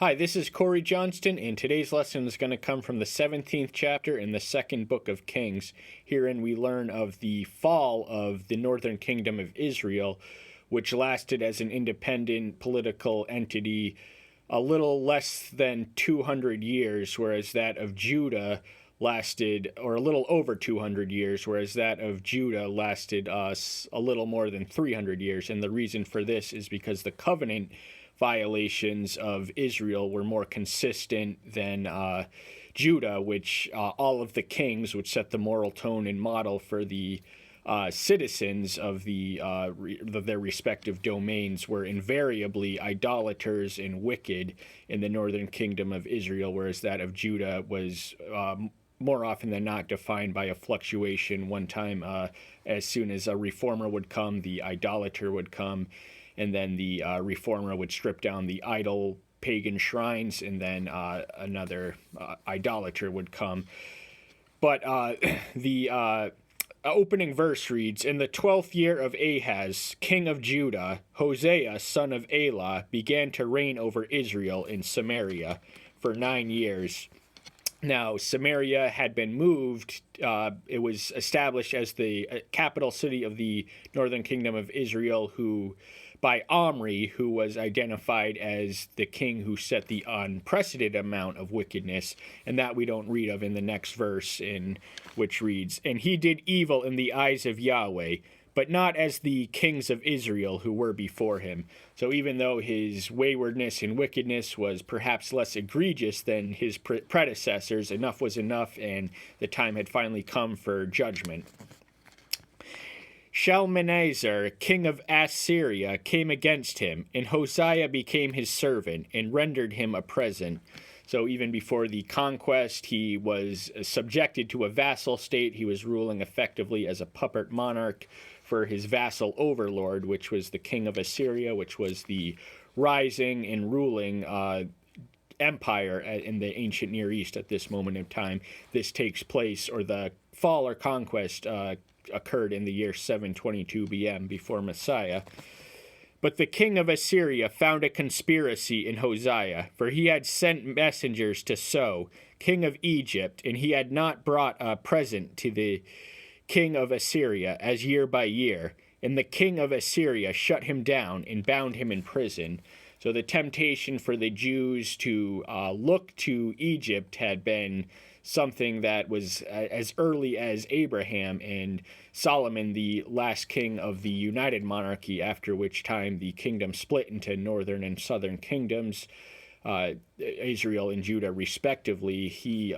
Hi, this is Corey Johnston, and today's lesson is going to come from the 17th chapter in the second book of Kings. Herein we learn of the fall of the northern kingdom of Israel, which lasted as an independent political entity a little less than 200 years, whereas that of Judah lasted, or a little over 200 years, whereas that of Judah lasted a little more than 300 years. And the reason for this is because the covenant violations of Israel were more consistent than Judah, which all of the kings, which set the moral tone and model for the citizens of their respective domains, were invariably idolaters and wicked in the northern kingdom of Israel, whereas that of Judah was more often than not defined by a fluctuation. One time, as soon as a reformer would come, the idolater would come, and then the reformer would strip down the idol pagan shrines, and then another idolater would come. But the opening verse reads, "In the 12th year of Ahaz, king of Judah, Hosea, son of Elah, began to reign over Israel in Samaria for 9 years." Now, Samaria had been moved. It was established as the capital city of the northern kingdom of Israel, by Omri, who was identified as the king who set the unprecedented amount of wickedness, and that we don't read of in the next verse, which reads, "And he did evil in the eyes of Yahweh, but not as the kings of Israel who were before him." So even though his waywardness and wickedness was perhaps less egregious than his predecessors, enough was enough, and the time had finally come for judgment. Shalmaneser, king of Assyria, came against him, and Hosea became his servant and rendered him a present. So even before the conquest, he was subjected to a vassal state. He was ruling effectively as a puppet monarch for his vassal overlord, which was the king of Assyria, which was the rising and ruling empire in the ancient Near East at this moment in time. This takes place, or the fall or conquest occurred in the year 722 BM, before Messiah. But the king of Assyria found a conspiracy in Hosea, for he had sent messengers to So, king of Egypt, and he had not brought a present to the king of Assyria as year by year. And the king of Assyria shut him down and bound him in prison. So the temptation for the Jews to look to Egypt had been something that was as early as Abraham and Solomon, the last king of the united monarchy, after which time the kingdom split into northern and southern kingdoms, Israel and Judah respectively. He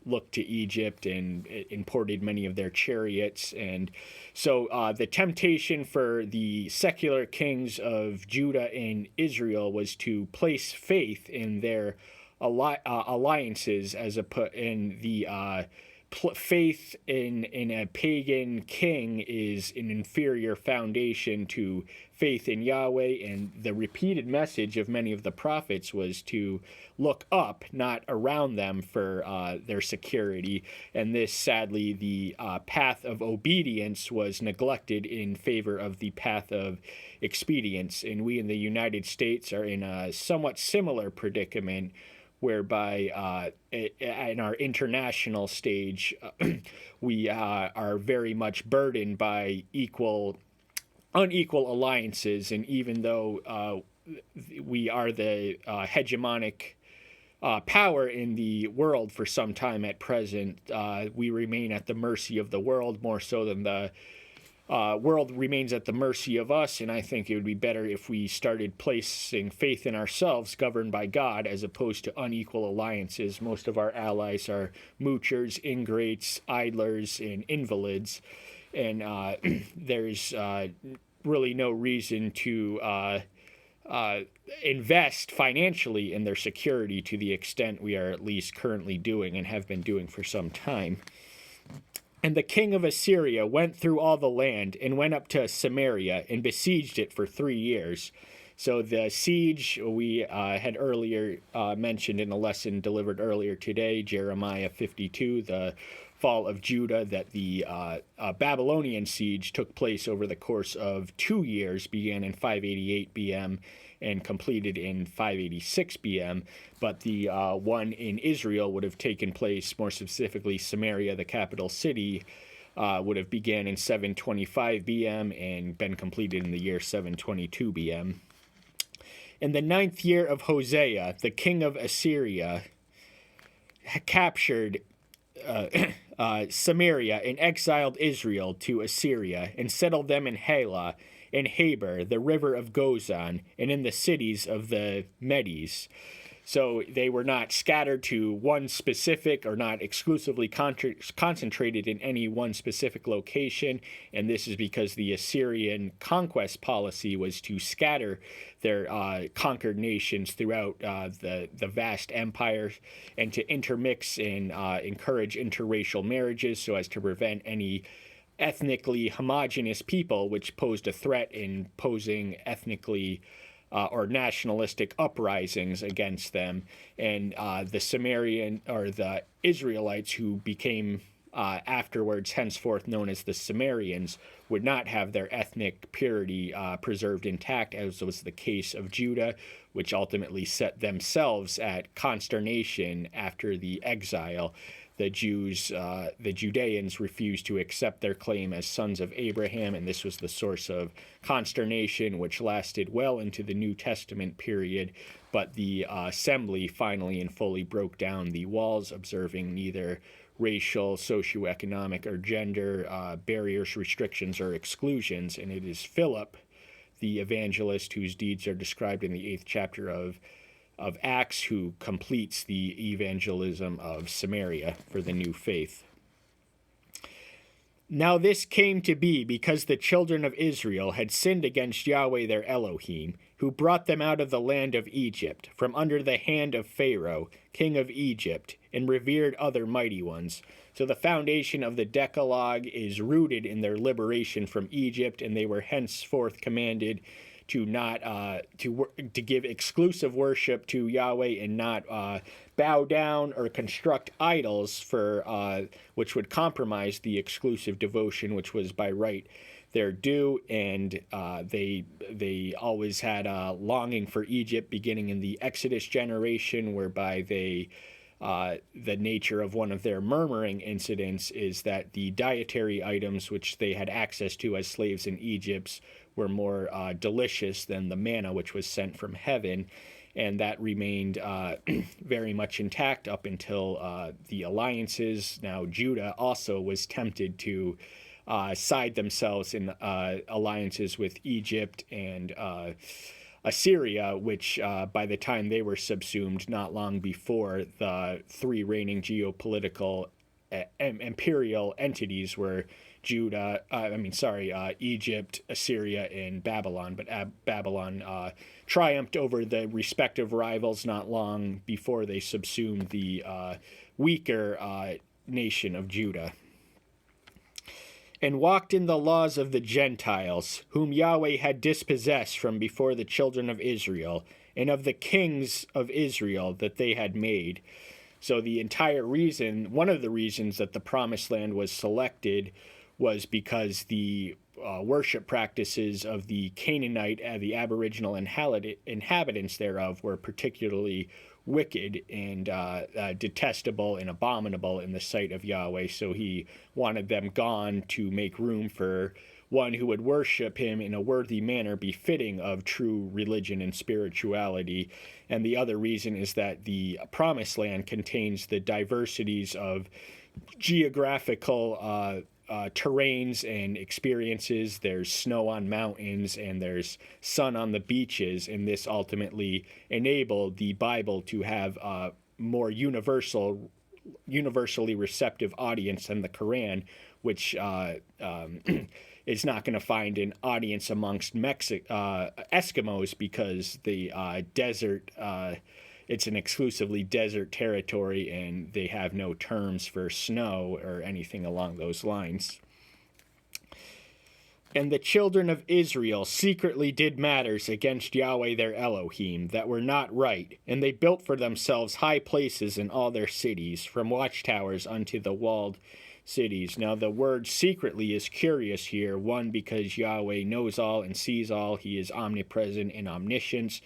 looked to Egypt and imported many of their chariots. And so the temptation for the secular kings of Judah and Israel was to place faith in their alliances, faith in a pagan king is an inferior foundation to faith in Yahweh. And the repeated message of many of the prophets was to look up, not around them, for their security. And this, sadly, the path of obedience was neglected in favor of the path of expedience. And we in the United States are in a somewhat similar predicament, whereby in our international stage, we are very much burdened by unequal alliances. And even though we are the hegemonic power in the world for some time at present, we remain at the mercy of the world more so than the world remains at the mercy of us. And I think it would be better if we started placing faith in ourselves, governed by God, as opposed to unequal alliances. Most of our allies are moochers, ingrates, idlers, and invalids. And there's really no reason to invest financially in their security to the extent we are at least currently doing and have been doing for some time. And the king of Assyria went through all the land and went up to Samaria and besieged it for 3 years. So the siege we had earlier mentioned in a lesson delivered earlier today, Jeremiah 52, the fall of Judah, that the Babylonian siege took place over the course of 2 years, began in 588 BM and completed in 586 BM, but the one in Israel would have taken place, more specifically Samaria, the capital city, would have began in 725 BM and been completed in the year 722 BM. In the 9th year of Hosea, the king of Assyria captured Samaria and exiled Israel to Assyria and settled them in Halah, in Habor, the river of Gozan, and in the cities of the Medes. So they were not scattered to one specific or not exclusively concentrated in any one specific location. And this is because the Assyrian conquest policy was to scatter their conquered nations throughout the vast empire and to intermix and encourage interracial marriages so as to prevent any ethnically homogeneous people, which posed a threat in posing ethnically or nationalistic uprisings against them. And the Sumerian or the Israelites, who became afterwards henceforth known as the Sumerians, would not have their ethnic purity preserved intact, as was the case of Judah, which ultimately set themselves at consternation after the exile. The Judeans refused to accept their claim as sons of Abraham, and this was the source of consternation, which lasted well into the New Testament period. But the assembly finally and fully broke down the walls, observing neither racial, socioeconomic, or gender barriers, restrictions, or exclusions. And it is Philip, the evangelist, whose deeds are described in the 8th chapter of Acts, who completes the evangelism of Samaria for the new faith. Now this came to be because the children of Israel had sinned against Yahweh their Elohim, who brought them out of the land of Egypt, from under the hand of Pharaoh, king of Egypt, and revered other mighty ones. So the foundation of the Decalogue is rooted in their liberation from Egypt, and they were henceforth commanded to not to give exclusive worship to Yahweh and not bow down or construct idols for which would compromise the exclusive devotion which was by right their due. And they always had a longing for Egypt, beginning in the Exodus generation, whereby the nature of one of their murmuring incidents is that the dietary items which they had access to as slaves in Egypt were more delicious than the manna which was sent from heaven, and that remained very much intact up until the alliances. Now Judah also was tempted to side themselves in alliances with Egypt and Assyria, which by the time they were subsumed not long before, the three reigning geopolitical imperial entities were Egypt, Assyria, and Babylon. But Babylon triumphed over the respective rivals not long before they subsumed the weaker nation of Judah. And walked in the laws of the Gentiles, whom Yahweh had dispossessed from before the children of Israel, and of the kings of Israel that they had made. So the entire reason, one of the reasons that the Promised Land was selected was because the worship practices of the Canaanite and the Aboriginal inhabitants thereof were particularly wicked and detestable and abominable in the sight of Yahweh. So he wanted them gone to make room for one who would worship him in a worthy manner befitting of true religion and spirituality. And the other reason is that the Promised Land contains the diversities of geographical terrains and experiences. There's snow on mountains and there's sun on the beaches, and this ultimately enabled the Bible to have a more universally receptive audience than the Quran, which is not going to find an audience amongst Eskimos, because the desert it's an exclusively desert territory, and they have no terms for snow or anything along those lines. And the children of Israel secretly did matters against Yahweh their Elohim that were not right, and they built for themselves high places in all their cities, from watchtowers unto the walled cities. Now, the word secretly is curious here. One, because Yahweh knows all and sees all. He is omnipresent and omniscience,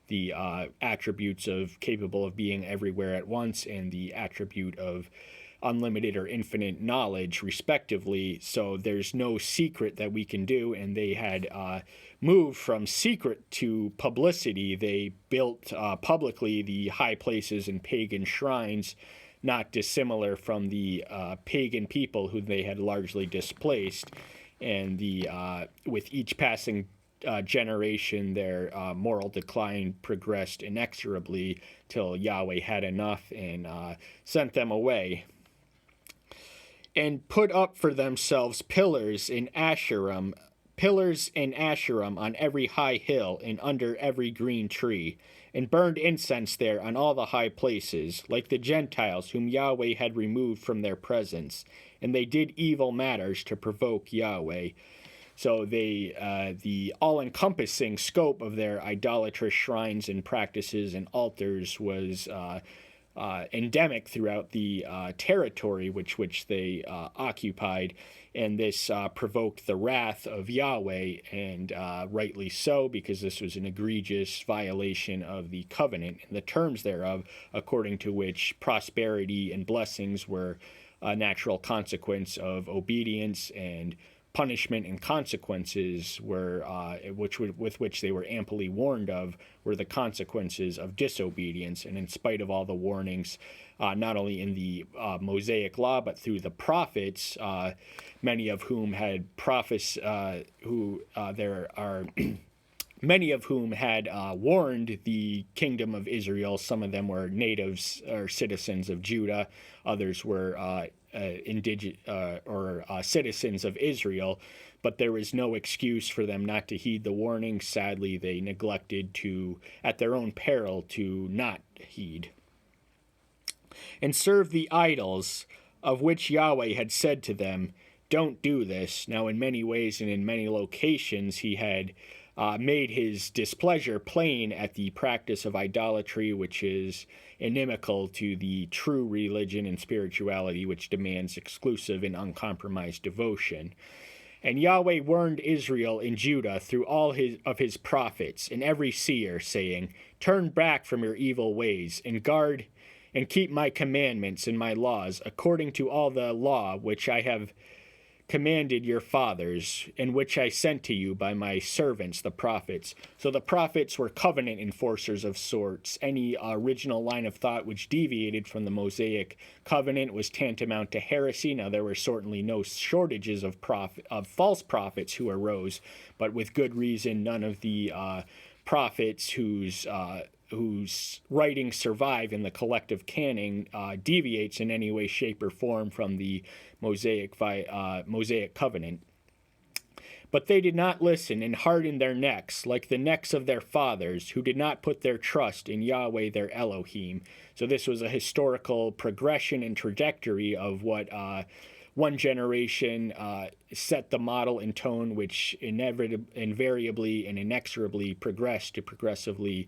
the attributes of capable of being everywhere at once, and the attribute of unlimited or infinite knowledge, respectively. So there's no secret that we can do, and they had moved from secret to publicity. They built publicly the high places and pagan shrines, not dissimilar from the pagan people who they had largely displaced. And with each passing generation, their moral decline progressed inexorably till Yahweh had enough and sent them away. And put up for themselves pillars and Asherim on every high hill and under every green tree, and burned incense there on all the high places, like the Gentiles whom Yahweh had removed from their presence. And they did evil matters to provoke Yahweh. So the all-encompassing scope of their idolatrous shrines and practices and altars was endemic throughout the territory which they occupied, and this provoked the wrath of Yahweh, and rightly so, because this was an egregious violation of the covenant and the terms thereof, according to which prosperity and blessings were a natural consequence of obedience, and punishment and consequences were, with which they were amply warned of, were the consequences of disobedience. And in spite of all the warnings, not only in the Mosaic law but through the prophets, many of whom had many of whom had warned the kingdom of Israel. Some of them were natives or citizens of Judah. Others were citizens of Israel, but there was no excuse for them not to heed the warning. Sadly, they neglected to, at their own peril, to not heed. And serve the idols, of which Yahweh had said to them, "Don't do this." Now, in many ways and in many locations, he had made his displeasure plain at the practice of idolatry, which is inimical to the true religion and spirituality, which demands exclusive and uncompromised devotion. And Yahweh warned Israel and Judah through all his prophets and every seer, saying, "Turn back from your evil ways, and guard and keep my commandments and my laws, according to all the law which I have commanded your fathers, and which I sent to you by my servants, the prophets." So the prophets were covenant enforcers of sorts. Any original line of thought which deviated from the Mosaic covenant was tantamount to heresy. Now, there were certainly no shortages of false prophets who arose, but with good reason, none of the prophets whose writings survive in the collective canon deviates in any way, shape, or form from the Mosaic covenant. But they did not listen and hardened their necks, like the necks of their fathers, who did not put their trust in Yahweh their Elohim. So this was a historical progression and trajectory of what one generation set the model and tone, which invariably and inexorably progressed to progressively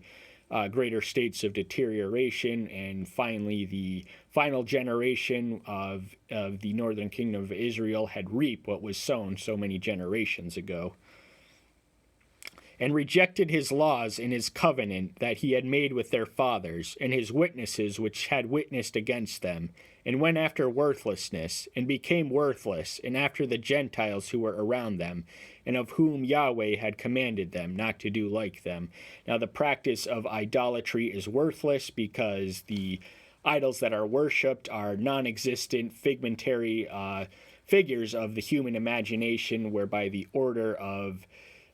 greater states of deterioration, and finally the final generation of the northern kingdom of Israel had reaped what was sown so many generations ago, and rejected his laws and his covenant that he had made with their fathers, and his witnesses which had witnessed against them, and went after worthlessness, and became worthless, and after the Gentiles who were around them, and of whom Yahweh had commanded them not to do like them. Now, the practice of idolatry is worthless because the idols that are worshipped are non-existent, figmentary figures of the human imagination, whereby the order of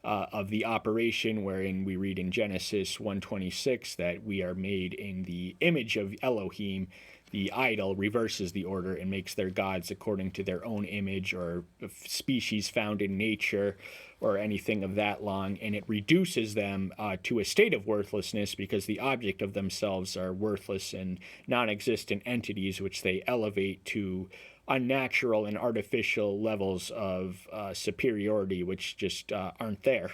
the operation, wherein we read in Genesis 1:26 that we are made in the image of Elohim, the idol reverses the order and makes their gods according to their own image or species found in nature or anything of that long, and it reduces them to a state of worthlessness because the object of themselves are worthless and non-existent entities, which they elevate to unnatural and artificial levels of superiority, which just aren't there.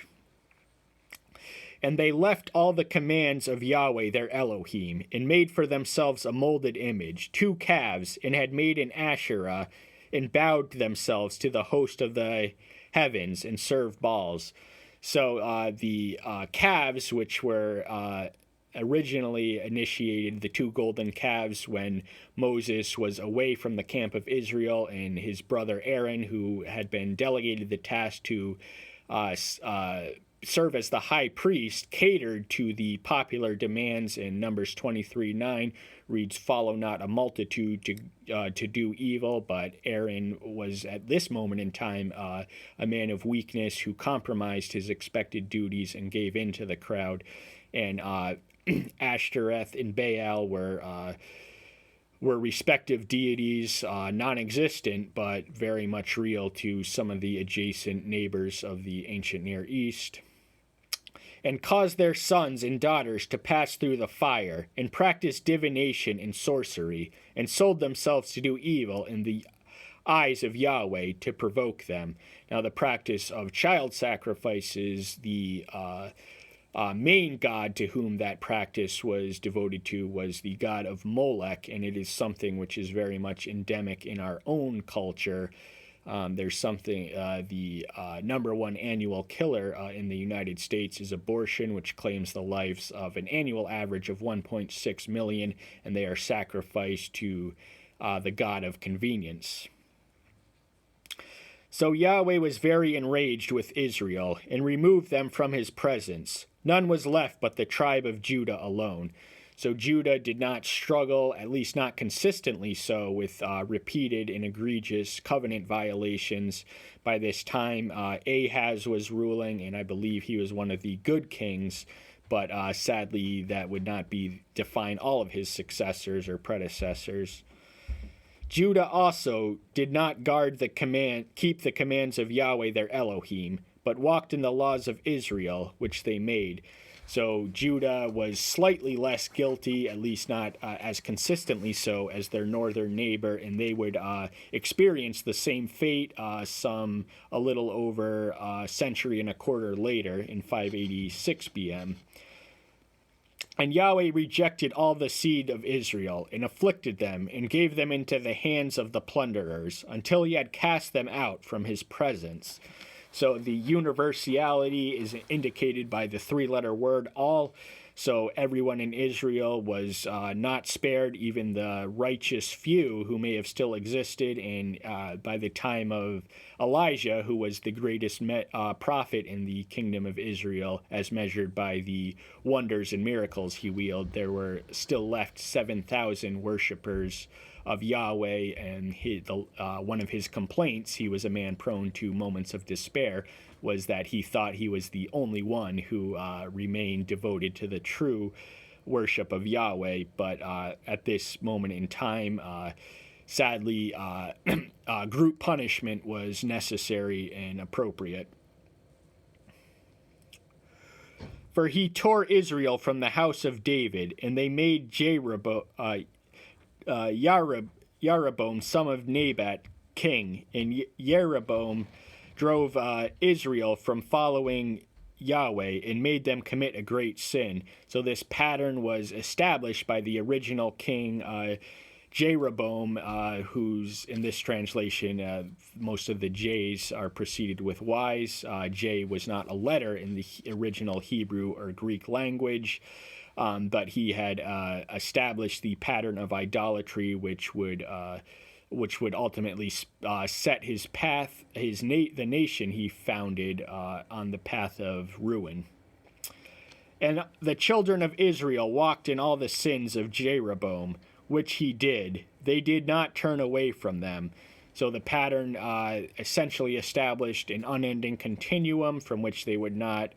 And they left all the commands of Yahweh their Elohim, and made for themselves a molded image, 2 calves, and had made an Asherah and bowed themselves to the host of the heavens and served Baals. So the calves, which were originally initiated, the two golden calves, when Moses was away from the camp of Israel, and his brother Aaron, who had been delegated the task to serve as the high priest, catered to the popular demands in Numbers 23:9 reads, "Follow not a multitude to do evil," but Aaron was at this moment in time a man of weakness who compromised his expected duties and gave in to the crowd. And Ashtoreth and Baal were respective deities, non-existent but very much real to some of the adjacent neighbors of the ancient Near East. And caused their sons and daughters to pass through the fire, and practice divination and sorcery, and sold themselves to do evil in the eyes of Yahweh to provoke them. Now, the practice of child sacrifices, the main god to whom that practice was devoted to was the god of Molech, and it is something which is very much endemic in our own culture. There's something, the number one annual killer in the United States is abortion, which claims the lives of an annual average of 1.6 million, and they are sacrificed to the god of convenience. So Yahweh was very enraged with Israel, and removed them from his presence. None was left but the tribe of Judah alone. So Judah did not struggle, at least not consistently so, with repeated and egregious covenant violations. By this time, Ahaz was ruling, and I believe he was one of the good kings, but sadly that would not define all of his successors or predecessors. Judah also did not keep the commands of Yahweh their Elohim, but walked in the laws of Israel, which they made. So Judah was slightly less guilty, at least not as consistently so, as their northern neighbor, and they would experience the same fate some a little over a century and a quarter later in 586 BM. And Yahweh rejected all the seed of Israel, and afflicted them, and gave them into the hands of the plunderers, until he had cast them out from his presence. So the universality is indicated by the three-letter word all. So everyone in Israel was not spared, even the righteous few who may have still existed. And by the time of Elijah, who was the greatest prophet in the kingdom of Israel, as measured by the wonders and miracles he wielded, there were still left 7,000 worshippers of Yahweh, and one of his complaints, he was a man prone to moments of despair, was that he thought he was the only one who remained devoted to the true worship of Yahweh. But at this moment in time, sadly, group punishment was necessary and appropriate. For he tore Israel from the house of David, and they made Jeroboam, son of Nebat, king, and Jeroboam drove Israel from following Yahweh and made them commit a great sin. So this pattern was established by the original king Jeroboam, who's in this translation, most of the J's are preceded with Y's. J was not a letter in the original Hebrew or Greek language. But he had established the pattern of idolatry, which would ultimately set his path, the nation he founded, on the path of ruin. And the children of Israel walked in all the sins of Jeroboam, which he did. They did not turn away from them. So the pattern essentially established an unending continuum from which they would not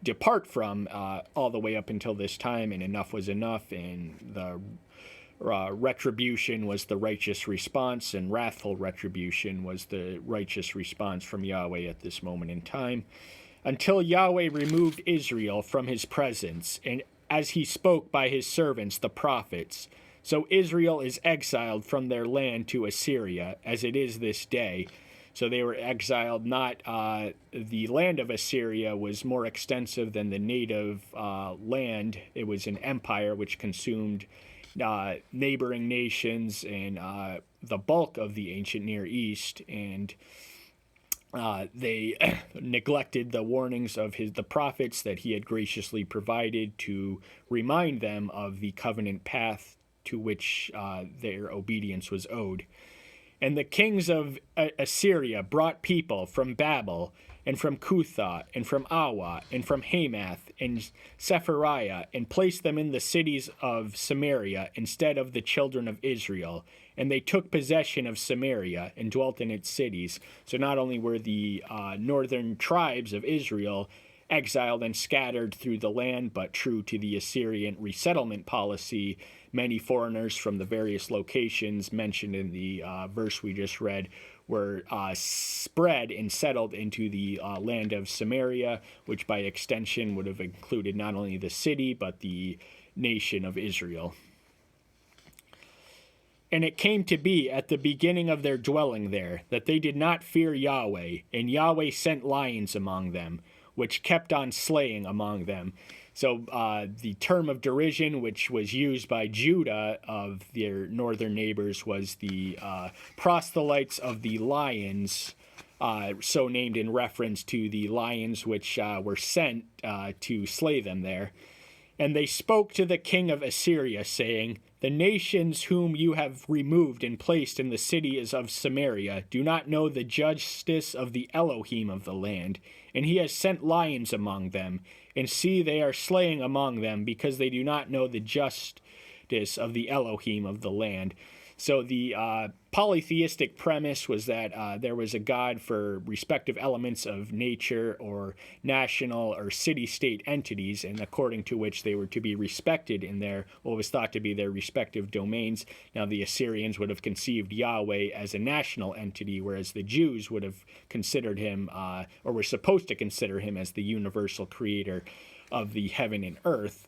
depart from all the way up until this time, and enough was enough, and the retribution was the righteous response, and wrathful retribution was the righteous response from Yahweh at this moment in time, until Yahweh removed Israel from his presence, and as he spoke by his servants the prophets. So Israel is exiled from their land to Assyria, as it is this day. So they were exiled, not the land of Assyria was more extensive than the native land. It was an empire which consumed neighboring nations and the bulk of the ancient Near East, and they neglected the warnings of the prophets that he had graciously provided to remind them of the covenant path to which their obedience was owed. And the kings of Assyria brought people from Babel, and from Cutha, and from Awa, and from Hamath, and Sephariah, and placed them in the cities of Samaria instead of the children of Israel. And they took possession of Samaria and dwelt in its cities. So not only were the northern tribes of Israel exiled and scattered through the land, but true to the Assyrian resettlement policy, many foreigners from the various locations mentioned in the verse we just read were spread and settled into the land of Samaria, which by extension would have included not only the city, but the nation of Israel. And it came to be at the beginning of their dwelling there that they did not fear Yahweh, and Yahweh sent lions among them, which kept on slaying among them. So the term of derision which was used by Judah of their northern neighbors was the proselytes of the lions, so named in reference to the lions which were sent to slay them there. And they spoke to the king of Assyria, saying, "The nations whom you have removed and placed in the cities of Samaria do not know the justice of the Elohim of the land, and he has sent lions among them. And see, they are slaying among them, because they do not know the justice of the Elohim of the land." So the polytheistic premise was that there was a God for respective elements of nature or national or city-state entities, and according to which they were to be respected in their what was thought to be their respective domains. Now the Assyrians would have conceived Yahweh as a national entity, whereas the Jews would have considered him, or were supposed to consider him, as the universal creator of the heaven and earth.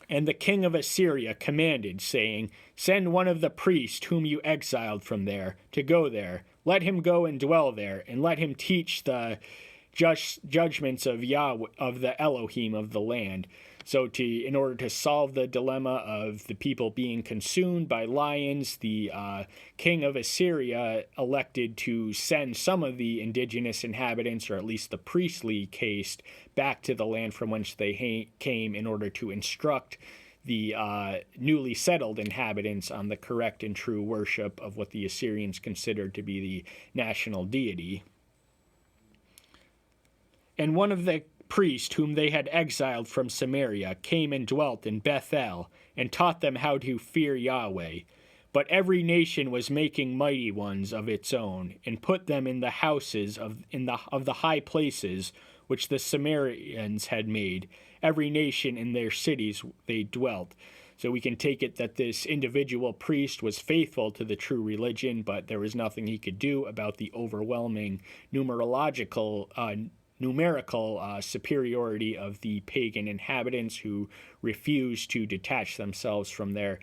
And the king of Assyria commanded, saying, "Send one of the priests whom you exiled from there to go there. Let him go and dwell there, and let him teach the judgments of Yahweh, of the Elohim of the land." So in order to solve the dilemma of the people being consumed by lions, the king of Assyria elected to send some of the indigenous inhabitants, or at least the priestly caste, back to the land from whence they came in order to instruct the newly settled inhabitants on the correct and true worship of what the Assyrians considered to be the national deity. And one of the priests whom they had exiled from Samaria came and dwelt in Bethel, and taught them how to fear Yahweh. But every nation was making mighty ones of its own, and put them in the houses of the high places which the Samaritans had made. Every nation in their cities they dwelt. So we can take it that this individual priest was faithful to the true religion, but there was nothing he could do about the overwhelming numerical superiority of the pagan inhabitants who refused to detach themselves from their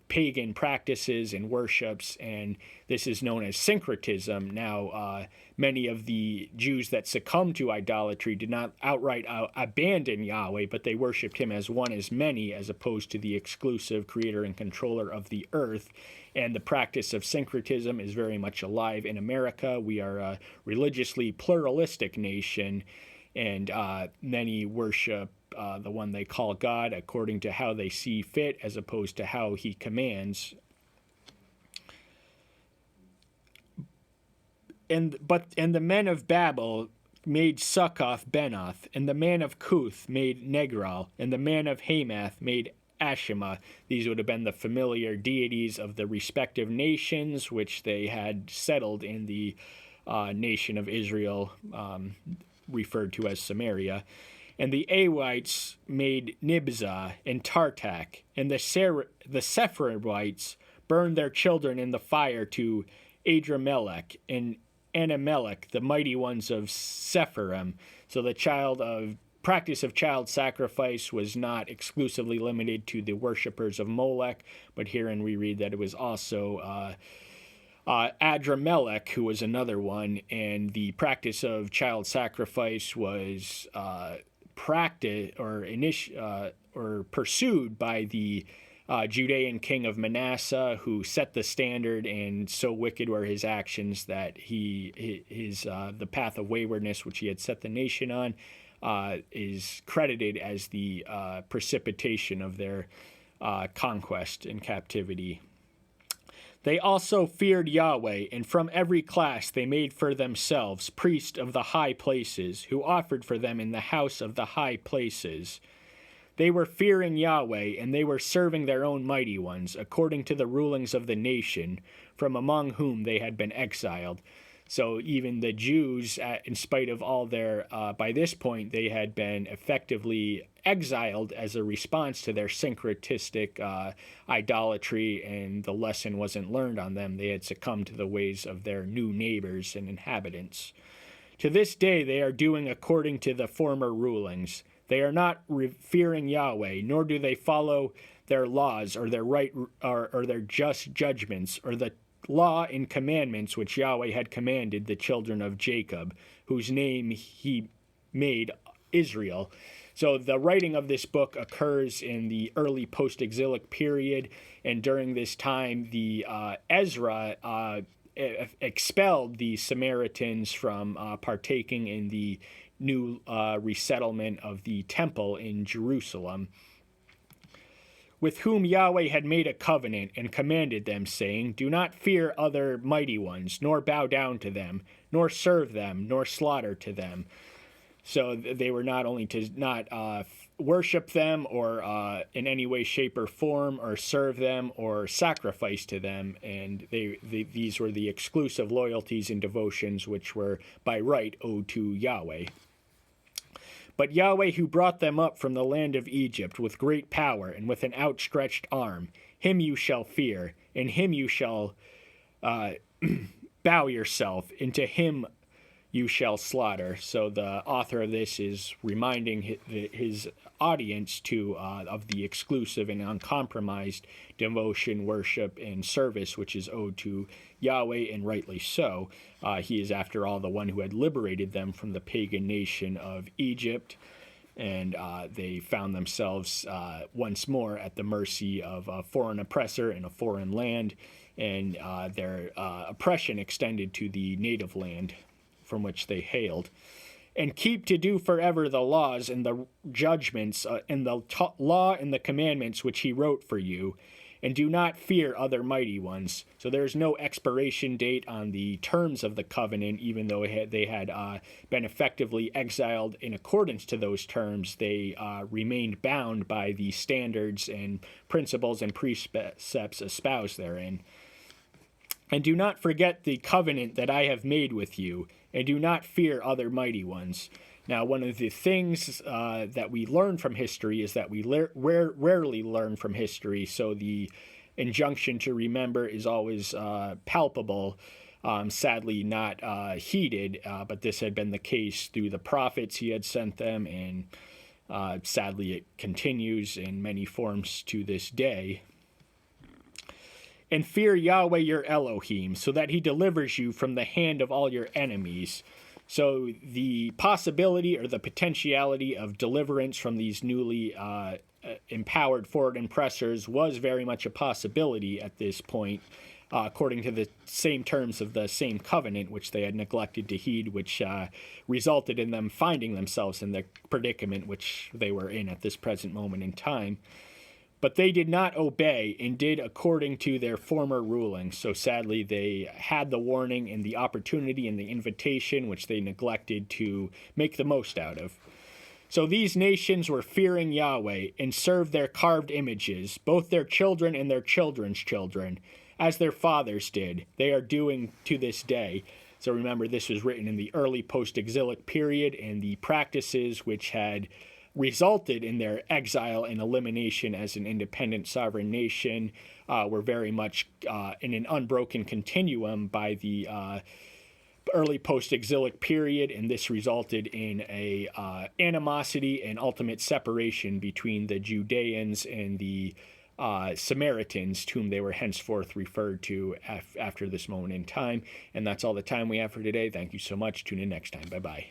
pagan practices and worships, and this is known as syncretism. Now, many of the Jews that succumbed to idolatry did not outright abandon Yahweh, but they worshipped him as one as many, as opposed to the exclusive creator and controller of the earth. And the practice of syncretism is very much alive in America. We are a religiously pluralistic nation, and many worship the one they call God according to how they see fit, as opposed to how he commands. And the men of Babel made Succoth Benoth, and the man of Cuth made Negral, and the man of Hamath made Ashima. These would have been the familiar deities of the respective nations which they had settled in the nation of Israel, referred to as Samaria. And the Awites made Nibzah and Tartak, and the Sepharites burned their children in the fire to Adramelech and Anamelech, the mighty ones of Sepharim. So the practice of child sacrifice was not exclusively limited to the worshippers of Molech, but herein we read that it was also Adramelech, who was another one, and the practice of child sacrifice was practiced or pursued by the Judean king of Manasseh, who set the standard, and so wicked were his actions that the path of waywardness which he had set the nation on is credited as the precipitation of their conquest and captivity. They also feared Yahweh, and from every class they made for themselves priests of the high places, who offered for them in the house of the high places. They were fearing Yahweh, and they were serving their own mighty ones, according to the rulings of the nation, from among whom they had been exiled. So even the Jews, in spite of all their, by this point, they had been effectively exiled as a response to their syncretistic idolatry, and the lesson wasn't learned on them. They had succumbed to the ways of their new neighbors and inhabitants. To this day they are doing according to the former rulings. They are not fearing Yahweh, nor do they follow their laws or their right or their just judgments or the law and commandments which Yahweh had commanded the children of Jacob, whose name he made Israel. So the writing of this book occurs in the early post-exilic period, and during this time, the Ezra expelled the Samaritans from partaking in the new resettlement of the temple in Jerusalem, with whom Yahweh had made a covenant and commanded them, saying, "Do not fear other mighty ones, nor bow down to them, nor serve them, nor slaughter to them." So they were not only to not worship them or in any way, shape, or form, or serve them or sacrifice to them, and these were the exclusive loyalties and devotions which were by right owed to Yahweh. But Yahweh, who brought them up from the land of Egypt with great power and with an outstretched arm, him you shall fear, and him you shall bow yourself, and to him you shall slaughter. So the author of this is reminding his audience of the exclusive and uncompromised devotion, worship, and service which is owed to Yahweh, and rightly so. He is, after all, the one who had liberated them from the pagan nation of Egypt, and they found themselves once more at the mercy of a foreign oppressor in a foreign land, and their oppression extended to the native land from which they hailed. And keep to do forever the laws and the judgments and the law and the commandments which he wrote for you, and do not fear other mighty ones. So there's no expiration date on the terms of the covenant, even though they had been effectively exiled in accordance to those terms. They remained bound by the standards and principles and precepts espoused therein. And do not forget the covenant that I have made with you, and do not fear other mighty ones. Now, one of the things that we learn from history is that we rarely learn from history, so the injunction to remember is always palpable, sadly not heeded, but this had been the case through the prophets he had sent them, and sadly it continues in many forms to this day. And fear Yahweh your Elohim, so that he delivers you from the hand of all your enemies. So the possibility or the potentiality of deliverance from these newly empowered foreign oppressors was very much a possibility at this point, according to the same terms of the same covenant, which they had neglected to heed, which resulted in them finding themselves in the predicament which they were in at this present moment in time. But they did not obey and did according to their former rulings. So sadly, they had the warning and the opportunity and the invitation, which they neglected to make the most out of. So these nations were fearing Yahweh and served their carved images, both their children and their children's children, as their fathers did. They are doing to this day. So remember, this was written in the early post-exilic period, and the practices which had resulted in their exile and elimination as an independent sovereign nation were very much in an unbroken continuum by the early post-exilic period, and this resulted in a animosity and ultimate separation between the Judeans and the Samaritans, to whom they were henceforth referred to after this moment in time. And that's all the time we have for today. Thank you so much. Tune in next time. Bye-bye.